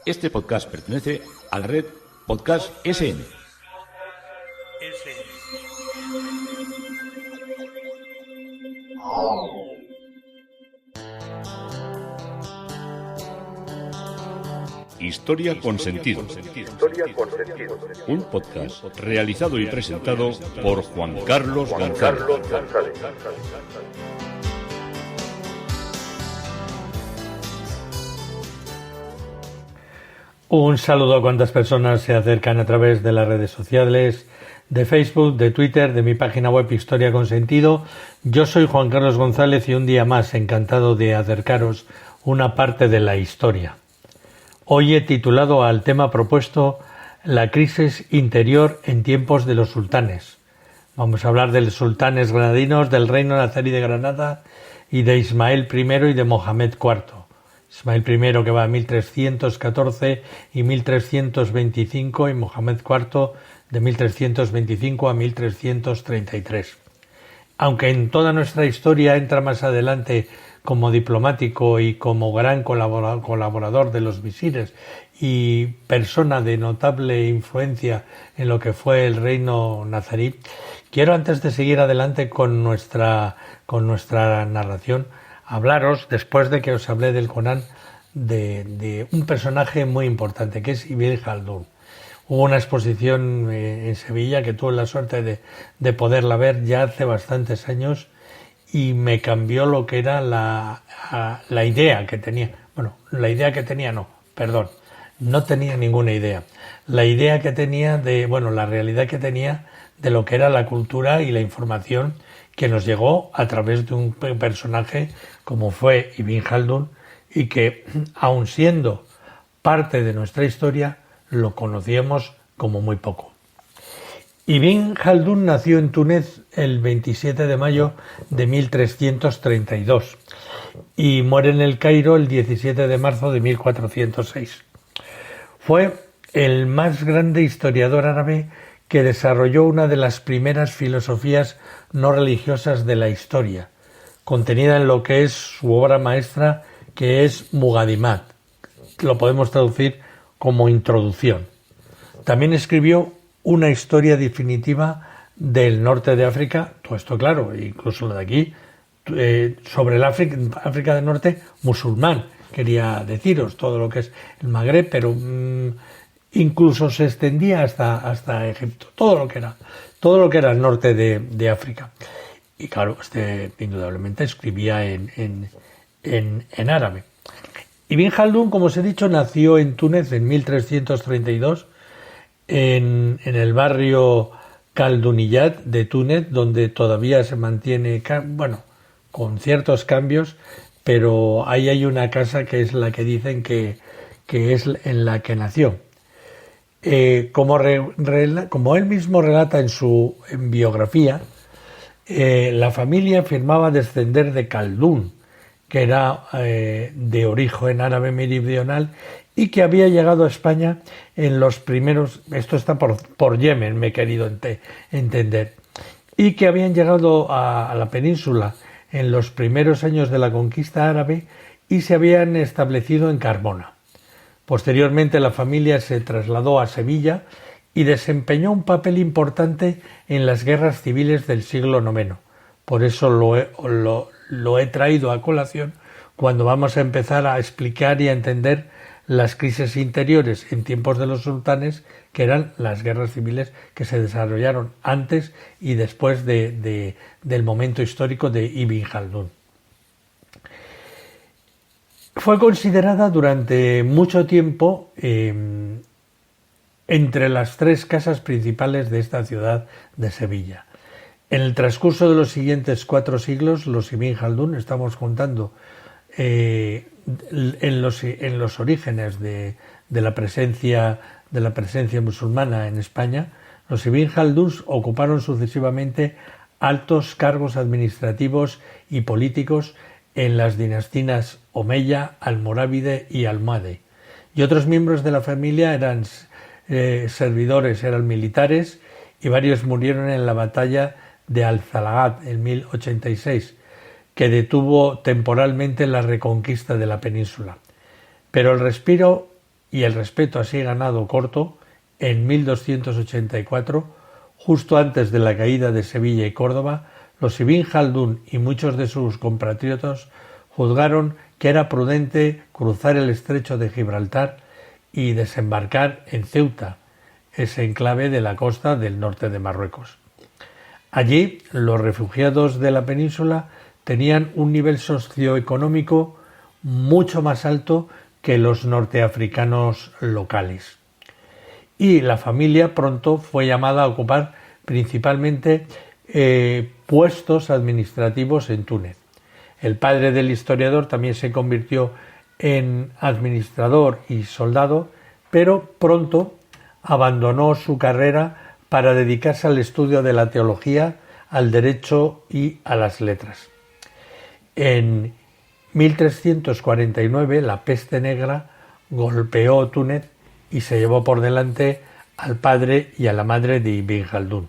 Este podcast pertenece a la red Podcast SN. Historia con sentido. Un podcast realizado y presentado por Juan Carlos González. Un saludo a cuantas personas se acercan a través de las redes sociales, de Facebook, de Twitter, de mi página web Historia con Sentido. Yo soy Juan Carlos González y un día más encantado de acercaros una parte de la historia. Hoy he titulado al tema propuesto La crisis interior en tiempos de los sultanes. Vamos a hablar de los sultanes granadinos, del reino nazarí de Granada y de Ismael I y de Mohamed IV. Ismael I que va a 1314 y 1325 y Mohamed IV de 1325 a 1333. Aunque en toda nuestra historia entra más adelante como diplomático y como gran colaborador de los visires y persona de notable influencia en lo que fue el reino nazarí, quiero antes de seguir adelante con nuestra narración hablaros, después de que os hablé del Corán, de un personaje muy importante que es Ibn Khaldún. Hubo una exposición en Sevilla que tuve la suerte de poderla ver ya hace bastantes años y me cambió lo que era la idea que tenía. Bueno, la idea que tenía no tenía ninguna idea. La idea que tenía la realidad que tenía de lo que era la cultura y la información que nos llegó a través de un personaje como fue Ibn Khaldún y que, aun siendo parte de nuestra historia, lo conocíamos como muy poco. Ibn Khaldún nació en Túnez el 27 de mayo de 1332 y muere en el Cairo el 17 de marzo de 1406. Fue el más grande historiador árabe que desarrolló una de las primeras filosofías no religiosas de la historia, contenida en lo que es su obra maestra, que es Muqaddimat. Lo podemos traducir como introducción. También escribió una historia definitiva del norte de África, todo esto claro, incluso lo de aquí, sobre el África del Norte musulmán, quería deciros, todo lo que es el Magreb, pero incluso se extendía hasta Egipto, todo lo que era el norte de África. Y claro, indudablemente escribía en árabe. Ibn Khaldún, como os he dicho, nació en Túnez en 1332, en el barrio Khalduniyat de Túnez, donde todavía se mantiene, con ciertos cambios, pero ahí hay una casa que es la que dicen que es en la que nació. Como él mismo relata en su biografía, la familia afirmaba descender de Khaldún, que era de origen árabe meridional y que había llegado a España en los primeros, esto está por Yemen, me he querido entender, y que habían llegado a la península en los primeros años de la conquista árabe y se habían establecido en Carmona. Posteriormente la familia se trasladó a Sevilla y desempeñó un papel importante en las guerras civiles del siglo IX. Por eso lo he traído a colación cuando vamos a empezar a explicar y a entender las crisis interiores en tiempos de los sultanes, que eran las guerras civiles que se desarrollaron antes y después del momento histórico de Ibn Khaldún. Fue considerada durante mucho tiempo entre las tres casas principales de esta ciudad de Sevilla. En el transcurso de los siguientes 4 siglos, los Ibn Khaldún, estamos contando en los orígenes de la presencia musulmana en España, los Ibn Khaldún ocuparon sucesivamente altos cargos administrativos y políticos en las dinastías Omeya, Almorávide y Almohade. Y otros miembros de la familia eran servidores, eran militares, y varios murieron en la batalla de Alzalagat en 1086, que detuvo temporalmente la reconquista de la península. Pero el respiro y el respeto así ganado corto, en 1284, justo antes de la caída de Sevilla y Córdoba, los Ibn Jaldún y muchos de sus compatriotas juzgaron que era prudente cruzar el estrecho de Gibraltar y desembarcar en Ceuta, ese enclave de la costa del norte de Marruecos. Allí, los refugiados de la península tenían un nivel socioeconómico mucho más alto que los norteafricanos locales. Y la familia pronto fue llamada a ocupar principalmente puestos administrativos en Túnez. El padre del historiador también se convirtió en administrador y soldado, pero pronto abandonó su carrera para dedicarse al estudio de la teología, al derecho y a las letras. En 1349 la peste negra golpeó Túnez y se llevó por delante al padre y a la madre de Ibn Jaldún.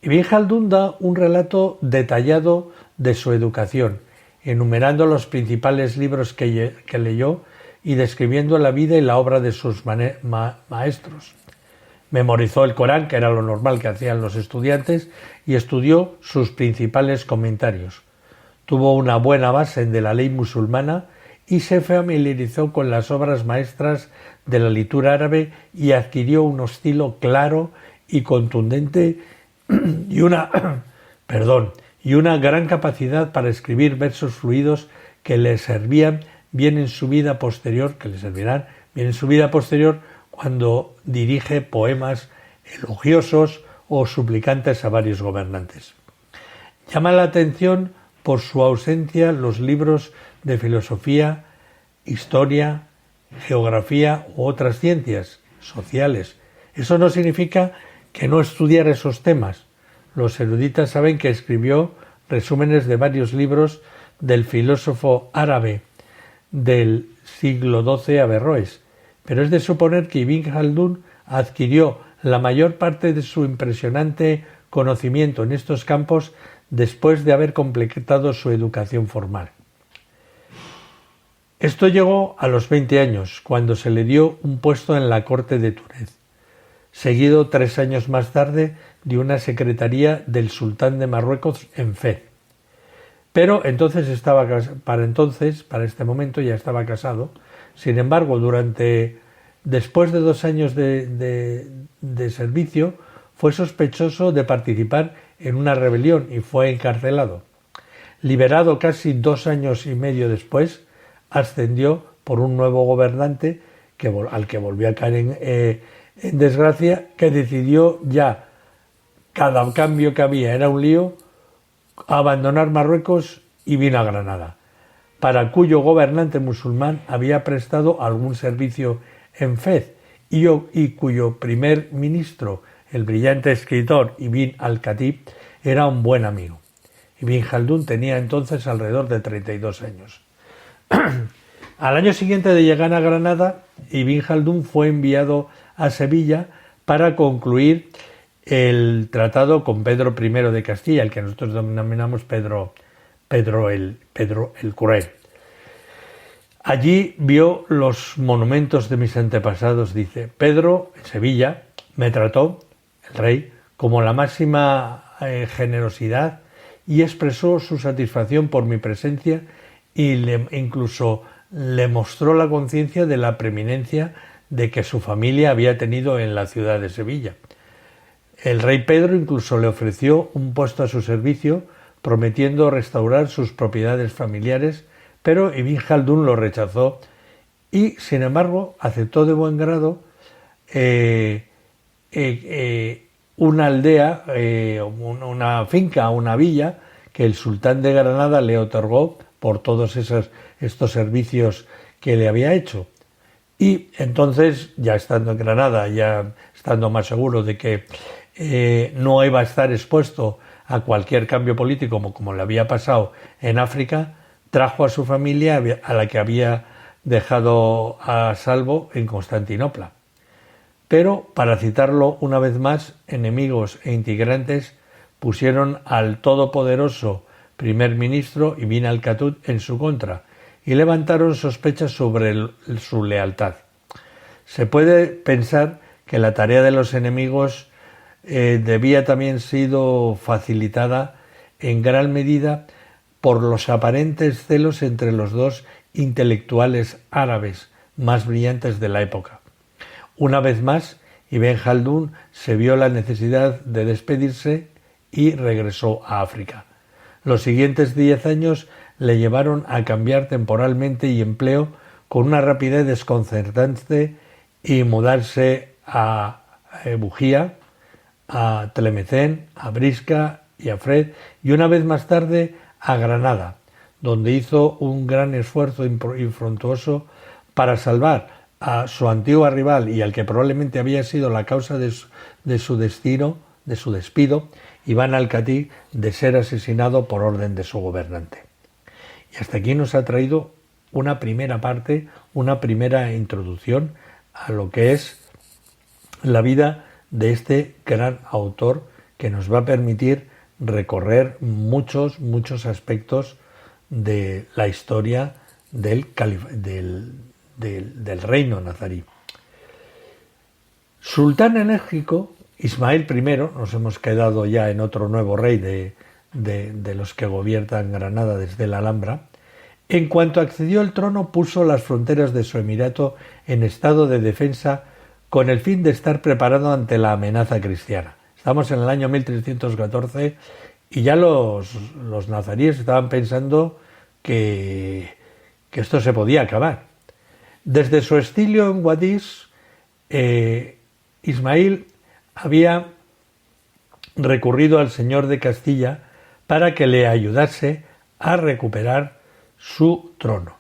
Ibn Jaldún da un relato detallado de su educación, enumerando los principales libros que leyó y describiendo la vida y la obra de sus maestros. Memorizó el Corán, que era lo normal que hacían los estudiantes, y estudió sus principales comentarios. Tuvo una buena base de la ley musulmana y se familiarizó con las obras maestras de la literatura árabe y adquirió un estilo claro y contundente y una gran capacidad para escribir versos fluidos que le servirán bien en su vida posterior cuando dirige poemas elogiosos o suplicantes a varios gobernantes. Llama la atención por su ausencia los libros de filosofía, historia, geografía u otras ciencias sociales. Eso no significa que no estudiara esos temas. Los eruditas saben que escribió resúmenes de varios libros del filósofo árabe del siglo XII Averroes, pero es de suponer que Ibn Jaldún adquirió la mayor parte de su impresionante conocimiento en estos campos después de haber completado su educación formal. Esto llegó a los 20 años, cuando se le dio un puesto en la corte de Túnez, seguido 3 años más tarde de una secretaría del sultán de Marruecos en Fez. Pero para este momento ya estaba casado. Sin embargo, después de 2 años de servicio, fue sospechoso de participar en una rebelión y fue encarcelado. Liberado casi 2 años y medio después, ascendió por un nuevo gobernante al que volvió a caer en desgracia, que decidió ya, cada cambio que había era un lío, abandonar Marruecos y vino a Granada, para cuyo gobernante musulmán había prestado algún servicio en Fez y cuyo primer ministro, el brillante escritor Ibn al-Khatib, era un buen amigo. Ibn Jaldún tenía entonces alrededor de 32 años. Al año siguiente de llegar a Granada, Ibn Jaldún fue enviado a Sevilla para concluir el tratado con Pedro I de Castilla, el que nosotros denominamos Pedro el Cruel. Allí vio los monumentos de mis antepasados, dice. Pedro, en Sevilla, me trató, el rey, como la máxima generosidad y expresó su satisfacción por mi presencia y incluso le mostró la conciencia de la preeminencia de que su familia había tenido en la ciudad de Sevilla. El rey Pedro incluso le ofreció un puesto a su servicio, prometiendo restaurar sus propiedades familiares, pero Ibn Jaldún lo rechazó y, sin embargo, aceptó de buen grado una aldea, una finca, una villa que el sultán de Granada le otorgó por todos estos servicios que le había hecho. Y entonces, ya estando en Granada, ya estando más seguro de que no iba a estar expuesto a cualquier cambio político como le había pasado en África, trajo a su familia, a la que había dejado a salvo en Constantinopla. Pero, para citarlo una vez más, enemigos e integrantes pusieron al todopoderoso primer ministro Ibn al-Khatib en su contra y levantaron sospechas sobre su lealtad. Se puede pensar que la tarea de los enemigos debía también sido facilitada en gran medida por los aparentes celos entre los dos intelectuales árabes más brillantes de la época. Una vez más, Ibn Jaldún se vio la necesidad de despedirse y regresó a África. Los siguientes 10 años le llevaron a cambiar temporalmente y empleo con una rapidez desconcertante y mudarse a Bujía, a Tlemcen, a Brisca y a Fred, y una vez más tarde a Granada, donde hizo un gran esfuerzo infructuoso para salvar a su antigua rival y al que probablemente había sido la causa de su despido, Iván al-Khatib, de ser asesinado por orden de su gobernante. Y hasta aquí nos ha traído una primera parte, una primera introducción a lo que es la vida de este gran autor, que nos va a permitir recorrer muchos aspectos de la historia del reino nazarí. Sultán enérgico, Ismael I, nos hemos quedado ya en otro nuevo rey de los que gobiernan Granada desde la Alhambra, en cuanto accedió al trono puso las fronteras de su emirato en estado de defensa con el fin de estar preparado ante la amenaza cristiana. Estamos en el año 1314 y ya los nazaríes estaban pensando que esto se podía acabar. Desde su exilio en Guadix, Ismael había recurrido al señor de Castilla para que le ayudase a recuperar su trono.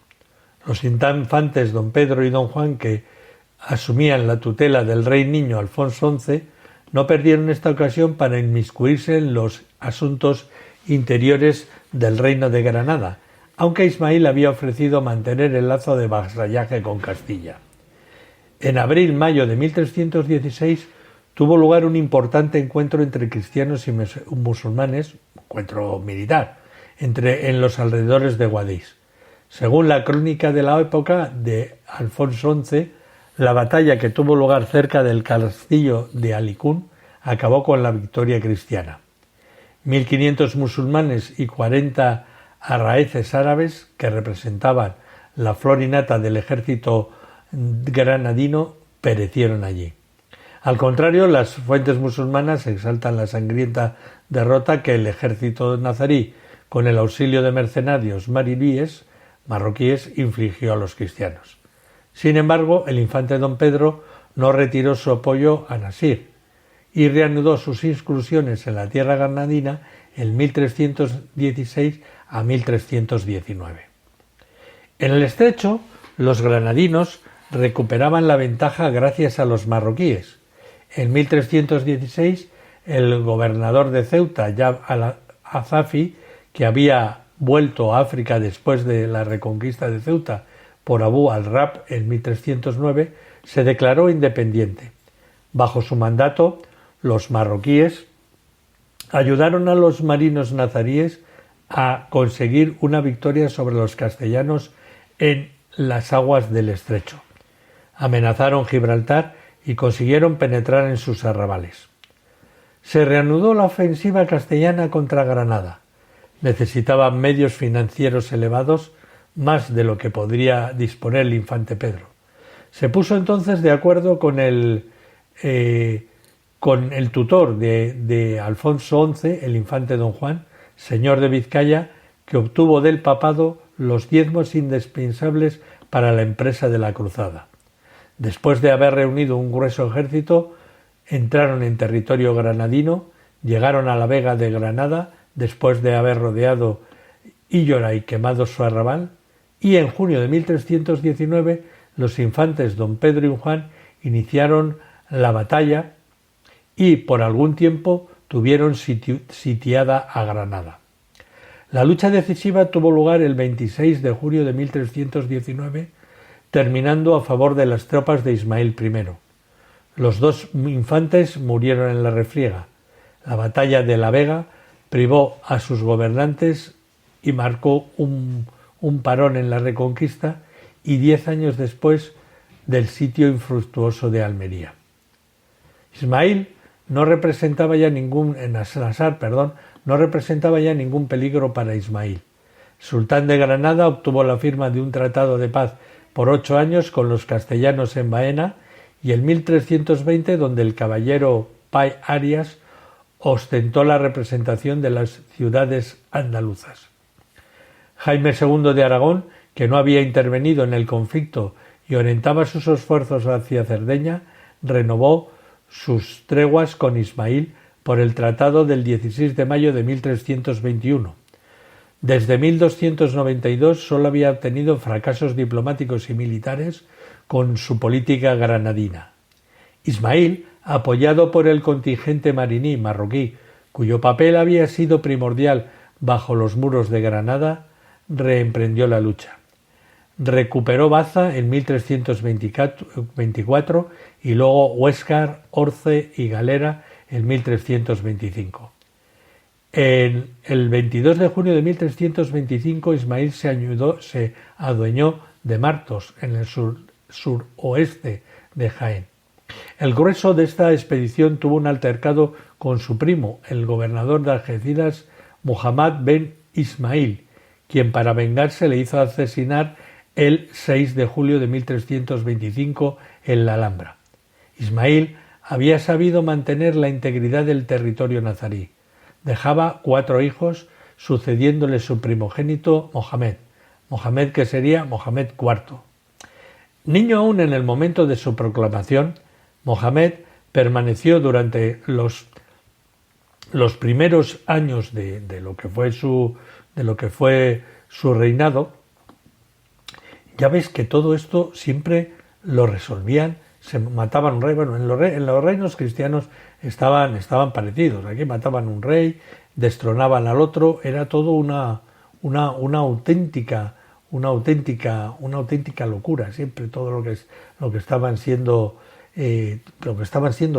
Los infantes don Pedro y don Juan, que asumían la tutela del rey niño Alfonso XI, no perdieron esta ocasión para inmiscuirse en los asuntos interiores del reino de Granada, aunque Ismael había ofrecido mantener el lazo de vasallaje con Castilla. En abril-mayo de 1316 tuvo lugar un importante encuentro entre cristianos y musulmanes, encuentro militar, en los alrededores de Guadix. Según la crónica de la época de Alfonso XI, la batalla que tuvo lugar cerca del castillo de Alicún acabó con la victoria cristiana. 1.500 musulmanes y 40 arraeces árabes, que representaban la flor y nata del ejército granadino, perecieron allí. Al contrario, las fuentes musulmanas exaltan la sangrienta derrota que el ejército nazarí, con el auxilio de mercenarios marroquíes, infligió a los cristianos. Sin embargo, el infante don Pedro no retiró su apoyo a Nasir y reanudó sus incursiones en la tierra granadina en 1316 a 1319. En el estrecho, los granadinos recuperaban la ventaja gracias a los marroquíes. En 1316, el gobernador de Ceuta, Yab al-Azafi, que había vuelto a África después de la reconquista de Ceuta por Abu al-Rab en 1309, se declaró independiente. Bajo su mandato, los marroquíes ayudaron a los marinos nazaríes a conseguir una victoria sobre los castellanos en las aguas del estrecho. Amenazaron Gibraltar y consiguieron penetrar en sus arrabales. Se reanudó la ofensiva castellana contra Granada. Necesitaban medios financieros elevados, más de lo que podría disponer el infante Pedro. Se puso entonces de acuerdo con el tutor de Alfonso XI, el infante don Juan, señor de Vizcaya, que obtuvo del papado los diezmos indispensables para la empresa de la cruzada. Después de haber reunido un grueso ejército, entraron en territorio granadino, llegaron a la Vega de Granada, después de haber rodeado Íllora y quemado su arrabal, y en junio de 1319 los infantes don Pedro y Juan iniciaron la batalla y por algún tiempo tuvieron sitiada a Granada. La lucha decisiva tuvo lugar el 26 de julio de 1319, terminando a favor de las tropas de Ismael I. Los dos infantes murieron en la refriega. La batalla de la Vega privó a sus gobernantes y marcó un parón en la reconquista, y 10 años después del sitio infructuoso de Almería. Ismail no representaba ya ningún peligro para Ismail. El sultán de Granada obtuvo la firma de un tratado de paz por 8 años con los castellanos en Baena y en 1320, donde el caballero Pay Arias ostentó la representación de las ciudades andaluzas. Jaime II de Aragón, que no había intervenido en el conflicto y orientaba sus esfuerzos hacia Cerdeña, renovó sus treguas con Ismail por el tratado del 16 de mayo de 1321. Desde 1292 solo había obtenido fracasos diplomáticos y militares con su política granadina. Ismail, apoyado por el contingente mariní marroquí, cuyo papel había sido primordial bajo los muros de Granada, reemprendió la lucha. Recuperó Baza en 1324 y luego Huéscar, Orce y Galera en 1325. El 22 de junio de 1325 Ismail se adueñó de Martos, en el suroeste de Jaén. El grueso de esta expedición tuvo un altercado con su primo, el gobernador de Algeciras, Muhammad ben Ismail, quien para vengarse le hizo asesinar el 6 de julio de 1325 en la Alhambra. Ismail había sabido mantener la integridad del territorio nazarí. Dejaba 4 hijos, sucediéndole su primogénito Mohamed, que sería Mohamed IV. Niño aún en el momento de su proclamación, Mohamed permaneció durante los primeros años de lo que fue su reinado. Ya veis que todo esto siempre lo resolvían, se mataban un rey. Bueno, en los reinos cristianos estaban parecidos. Aquí mataban un rey, destronaban al otro, era todo una auténtica locura. Siempre todo lo que estaban siendo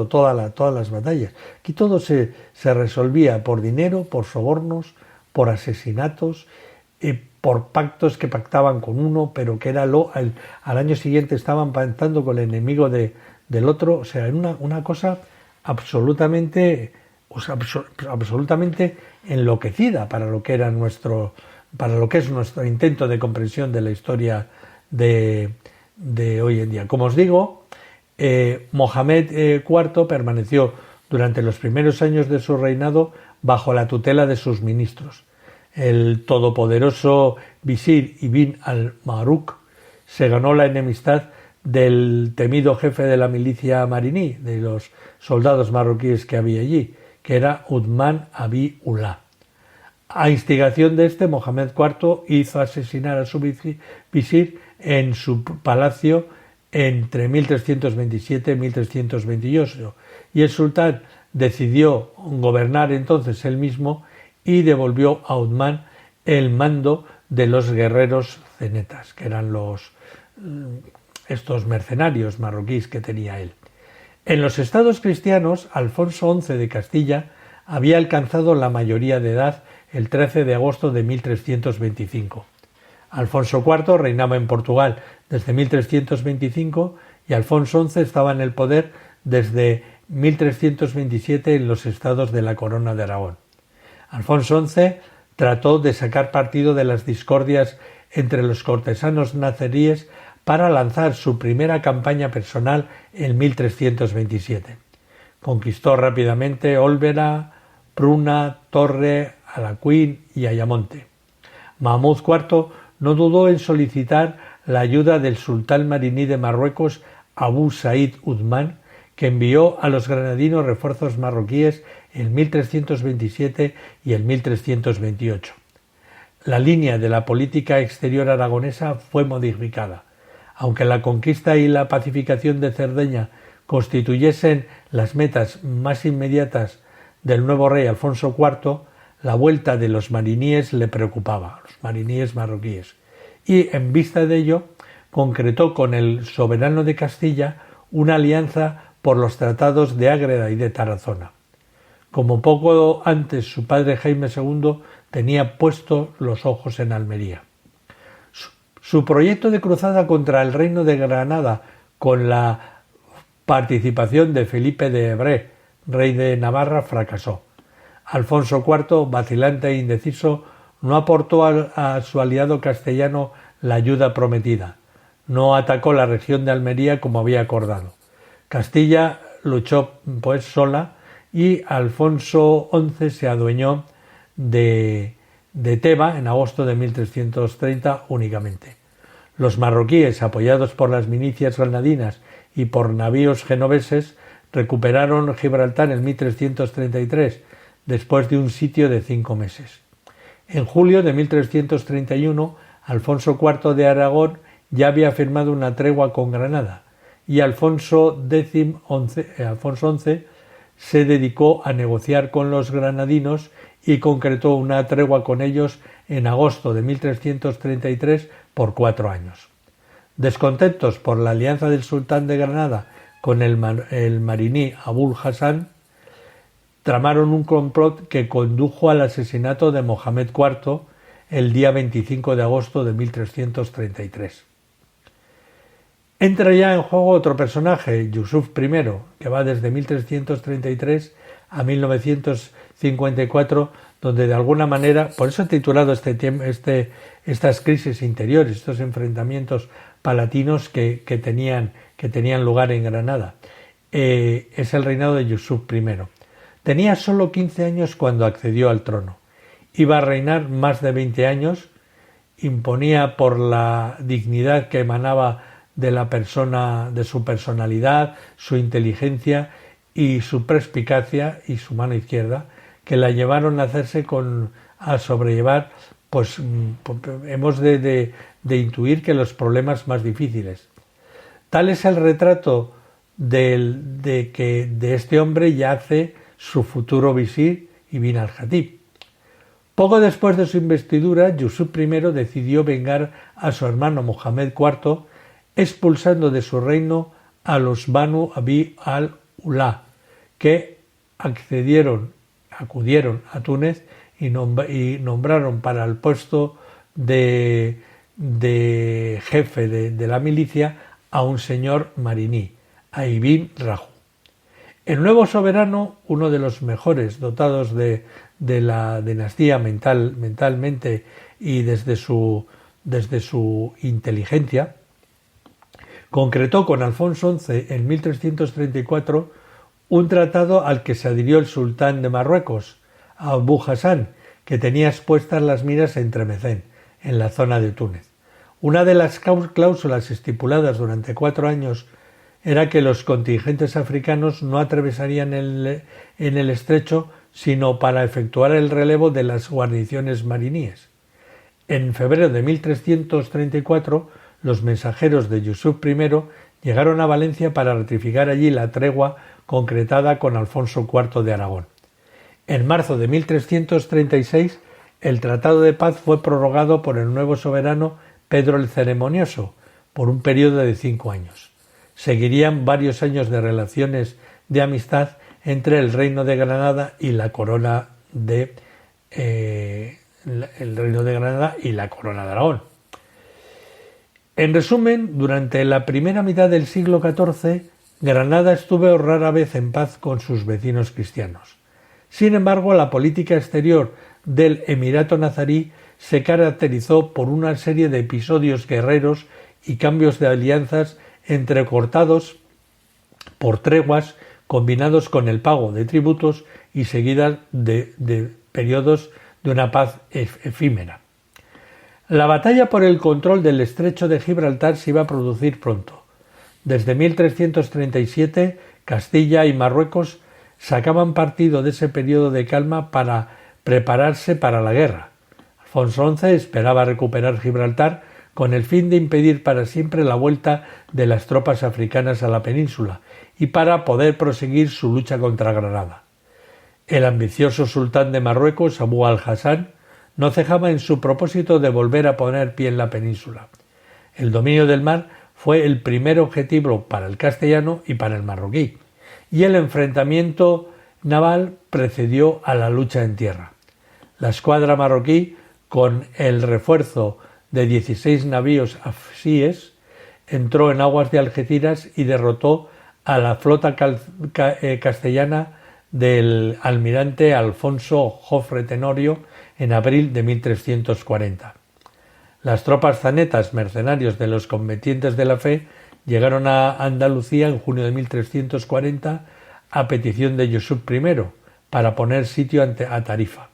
todas las batallas. Aquí todo se resolvía por dinero, por sobornos, por asesinatos, por pactos que pactaban con uno, pero que era al año siguiente estaban pactando con el enemigo del otro. O sea, era una cosa absolutamente enloquecida para lo que es nuestro intento de comprensión de la historia de hoy en día. Como os digo, Mohamed IV permaneció durante los primeros años de su reinado bajo la tutela de sus ministros. El todopoderoso visir Ibn al-Maruk se ganó la enemistad del temido jefe de la milicia mariní, de los soldados marroquíes que había allí, que era Uthman Abi Ullah. A instigación de Mohamed IV hizo asesinar a su visir en su palacio entre 1327 y 1328, y el sultán decidió gobernar entonces él mismo y devolvió a Uthman el mando de los guerreros cenetas, que eran estos mercenarios marroquíes que tenía él. En los estados cristianos, Alfonso XI de Castilla había alcanzado la mayoría de edad el 13 de agosto de 1325. Alfonso IV reinaba en Portugal desde 1325 y Alfonso XI estaba en el poder desde 1327 en los estados de la Corona de Aragón. Alfonso XI trató de sacar partido de las discordias entre los cortesanos nazaríes para lanzar su primera campaña personal en 1327. Conquistó rápidamente Olvera, Pruna, Torre, Alacuín y Ayamonte. Mahmud IV no dudó en solicitar la ayuda del sultán mariní de Marruecos, Abu Said Uthman, que envió a los granadinos refuerzos marroquíes en 1327 y en 1328. La línea de la política exterior aragonesa fue modificada. Aunque la conquista y la pacificación de Cerdeña constituyesen las metas más inmediatas del nuevo rey Alfonso IV, la vuelta de los mariníes le preocupaba, los mariníes marroquíes, y en vista de ello concretó con el soberano de Castilla una alianza por los tratados de Ágreda y de Tarazona. Como poco antes su padre Jaime II tenía puestos los ojos en Almería. Su proyecto de cruzada contra el reino de Granada con la participación de Felipe de Evreux, rey de Navarra, fracasó. Alfonso IV, vacilante e indeciso, no aportó a su aliado castellano la ayuda prometida. No atacó la región de Almería como había acordado. Castilla luchó pues sola y Alfonso XI se adueñó de Teba en agosto de 1330 únicamente. Los marroquíes, apoyados por las milicias granadinas y por navíos genoveses, recuperaron Gibraltar en 1333, después de un sitio de 5 meses. En julio de 1331, Alfonso IV de Aragón ya había firmado una tregua con Granada y Alfonso XI se dedicó a negociar con los granadinos y concretó una tregua con ellos en agosto de 1333 por 4 años. Descontentos por la alianza del sultán de Granada con el mariní Abul Hassan, tramaron un complot que condujo al asesinato de Mohamed IV el día 25 de agosto de 1333. Entra ya en juego otro personaje, Yusuf I, que va desde 1333 a 1954, donde de alguna manera, por eso he titulado estas crisis interiores, estos enfrentamientos palatinos que tenían lugar en Granada. Es el reinado de Yusuf I. Tenía solo 15 años cuando accedió al trono. Iba a reinar más de 20 años, imponía por la dignidad que emanaba de la persona, de su personalidad, su inteligencia y su perspicacia y su mano izquierda, que la llevaron a sobrellevar, pues hemos de intuir que los problemas más difíciles. Tal es el retrato de este hombre yace su futuro visir Ibn al-Jatib. Poco después de su investidura, Yusuf I decidió vengar a su hermano Mohamed IV, expulsando de su reino a los Banu Abi al-Ula, que acudieron a Túnez y nombraron para el puesto de jefe de la milicia a un señor mariní, a Ibn Rahu. El nuevo soberano, uno de los mejores dotados de la dinastía mentalmente y desde su inteligencia, concretó con Alfonso XI en 1334 un tratado al que se adhirió el sultán de Marruecos, Abu Hassan, que tenía expuestas las miras en Tremecén, en la zona de Túnez. Una de las cláusulas estipuladas durante 4 años era que los contingentes africanos no atravesarían en el estrecho sino para efectuar el relevo de las guarniciones mariníes. En febrero de 1334, los mensajeros de Yusuf I llegaron a Valencia para ratificar allí la tregua concretada con Alfonso IV de Aragón. En marzo de 1336, el tratado de paz fue prorrogado por el nuevo soberano Pedro el Ceremonioso por un periodo de 5 años. Seguirían varios años de relaciones de amistad entre el reino de Granada y la corona de Aragón. En resumen, durante la primera mitad del siglo XIV, Granada estuvo rara vez en paz con sus vecinos cristianos. Sin embargo, la política exterior del Emirato nazarí se caracterizó por una serie de episodios guerreros y cambios de alianzas entrecortados por treguas combinados con el pago de tributos y seguidas de periodos de una paz efímera. La batalla por el control del estrecho de Gibraltar se iba a producir pronto. Desde 1337, Castilla y Marruecos sacaban partido de ese periodo de calma para prepararse para la guerra. Alfonso XI esperaba recuperar Gibraltar con el fin de impedir para siempre la vuelta de las tropas africanas a la península y para poder proseguir su lucha contra Granada. El ambicioso sultán de Marruecos, Abu al-Hassan, no cejaba en su propósito de volver a poner pie en la península. El dominio del mar fue el primer objetivo para el castellano y para el marroquí, y el enfrentamiento naval precedió a la lucha en tierra. La escuadra marroquí, con el refuerzo de 16 navíos afsíes, entró en aguas de Algeciras y derrotó a la flota castellana del almirante Alfonso Jofre Tenorio en abril de 1340. Las tropas zanetas, mercenarios de los combatientes de la fe, llegaron a Andalucía en junio de 1340 a petición de Yusuf I para poner sitio a Tarifa.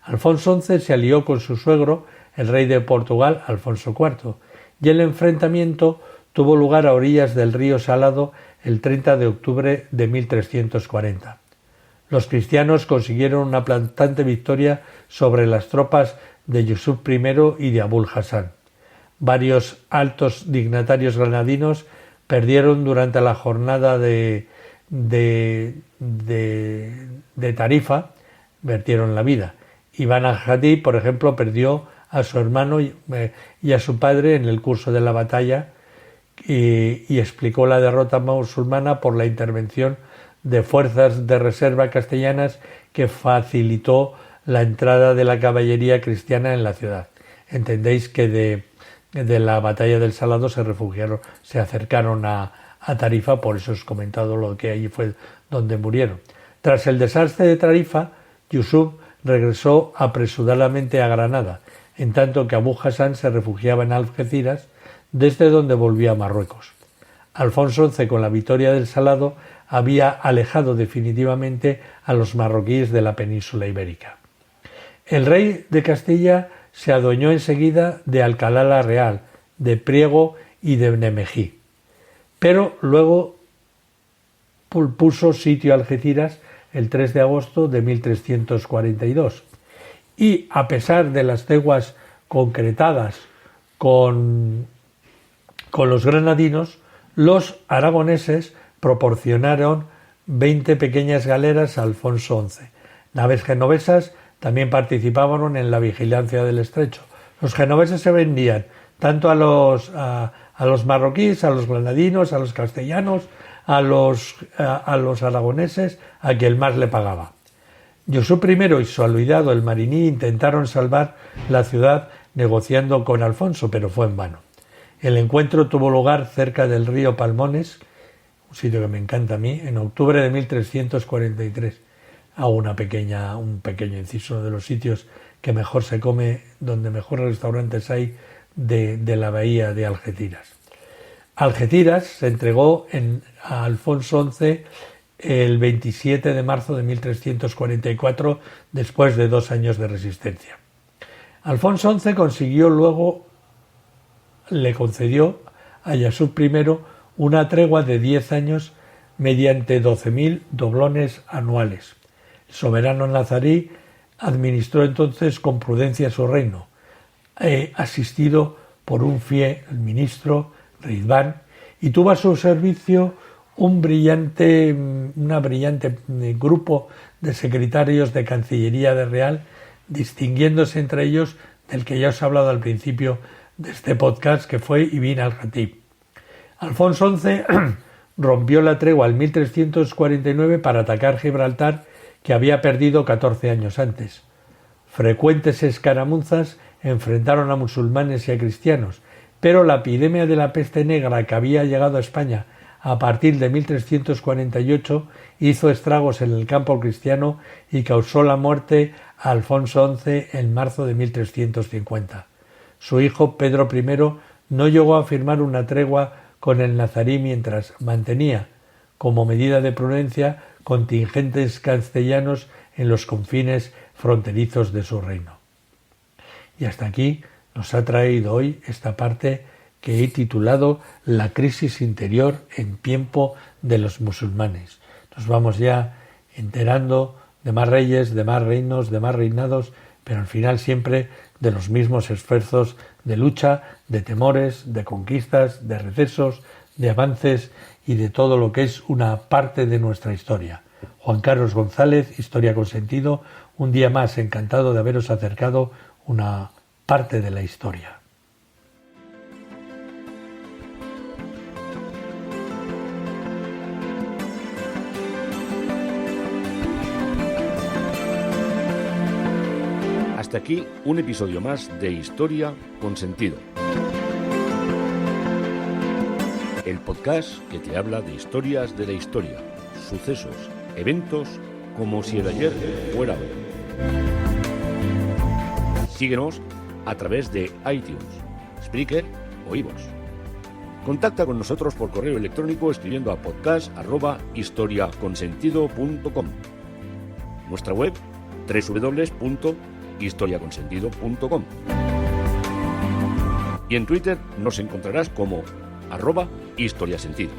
Alfonso XI se alió con su suegro, el rey de Portugal, Alfonso IV, y el enfrentamiento tuvo lugar a orillas del río Salado el 30 de octubre de 1340. Los cristianos consiguieron una aplastante victoria sobre las tropas de Yusuf I y de Abul Hasán. Varios altos dignatarios granadinos perdieron durante la jornada de Tarifa, perdieron la vida. Ibn al-Hadi, por ejemplo, perdió a su hermano y a su padre en el curso de la batalla y explicó la derrota musulmana por la intervención de fuerzas de reserva castellanas que facilitó la entrada de la caballería cristiana en la ciudad. Entendéis que de la batalla del Salado se acercaron a Tarifa, por eso os he comentado lo que allí fue donde murieron. Tras el desastre de Tarifa, Yusuf regresó apresuradamente a Granada, en tanto que Abu Hasán se refugiaba en Algeciras, desde donde volvía a Marruecos. Alfonso XI, con la victoria del Salado, había alejado definitivamente a los marroquíes de la península ibérica. El rey de Castilla se adueñó enseguida de Alcalá la Real, de Priego y de Nemejí, pero luego puso sitio a Algeciras el 3 de agosto de 1342 y, a pesar de las treguas concretadas con los granadinos, los aragoneses proporcionaron 20 pequeñas galeras a Alfonso XI. Naves genovesas también participaban en la vigilancia del estrecho. Los genoveses se vendían tanto a los marroquíes, a los granadinos, a los castellanos, a los aragoneses, a quien más le pagaba. Yusuf I y su aliado el Mariní intentaron salvar la ciudad negociando con Alfonso, pero fue en vano. El encuentro tuvo lugar cerca del río Palmones, un sitio que me encanta a mí, en octubre de 1343. Hago un pequeño inciso, uno de los sitios que mejor se come, donde mejores restaurantes hay de la bahía de Algeciras. Algeciras se entregó a Alfonso XI el 27 de marzo de 1344, después de 2 años de resistencia. Alfonso XI le concedió a Yusuf I una tregua de 10 años mediante 12.000 doblones anuales. El soberano nazarí administró entonces con prudencia su reino, asistido por un fiel ministro, Ridván, y tuvo a su servicio un brillante grupo de secretarios de Cancillería de Real, distinguiéndose entre ellos del que ya os he hablado al principio de este podcast, que fue Ibn al-Khatib. Alfonso XI rompió la tregua en 1349 para atacar Gibraltar, que había perdido 14 años antes. Frecuentes escaramuzas enfrentaron a musulmanes y a cristianos, pero la epidemia de la peste negra que había llegado a España a partir de 1348 hizo estragos en el campo cristiano y causó la muerte a Alfonso XI en marzo de 1350. Su hijo Pedro I no llegó a firmar una tregua con el nazarí mientras mantenía, como medida de prudencia, contingentes castellanos en los confines fronterizos de su reino. Y hasta aquí nos ha traído hoy esta parte que he titulado La crisis interior en tiempo de los musulmanes. Nos vamos ya enterando de más reyes, de más reinos, de más reinados, pero al final siempre de los mismos esfuerzos de lucha, de temores, de conquistas, de recesos, de avances y de todo lo que es una parte de nuestra historia. Juan Carlos González, Historia con Sentido, un día más encantado de haberos acercado una parte de la historia. Hasta aquí un episodio más de Historia con Sentido. el podcast que te habla de historias de la historia, sucesos, eventos, como si el ayer fuera hoy. Síguenos a través de iTunes, Spreaker o iVoox. Contacta con nosotros por correo electrónico escribiendo a podcast@historiaconsentido.com. Nuestra web www.historiaconsentido.com. Y en Twitter nos encontrarás como @historiasentido.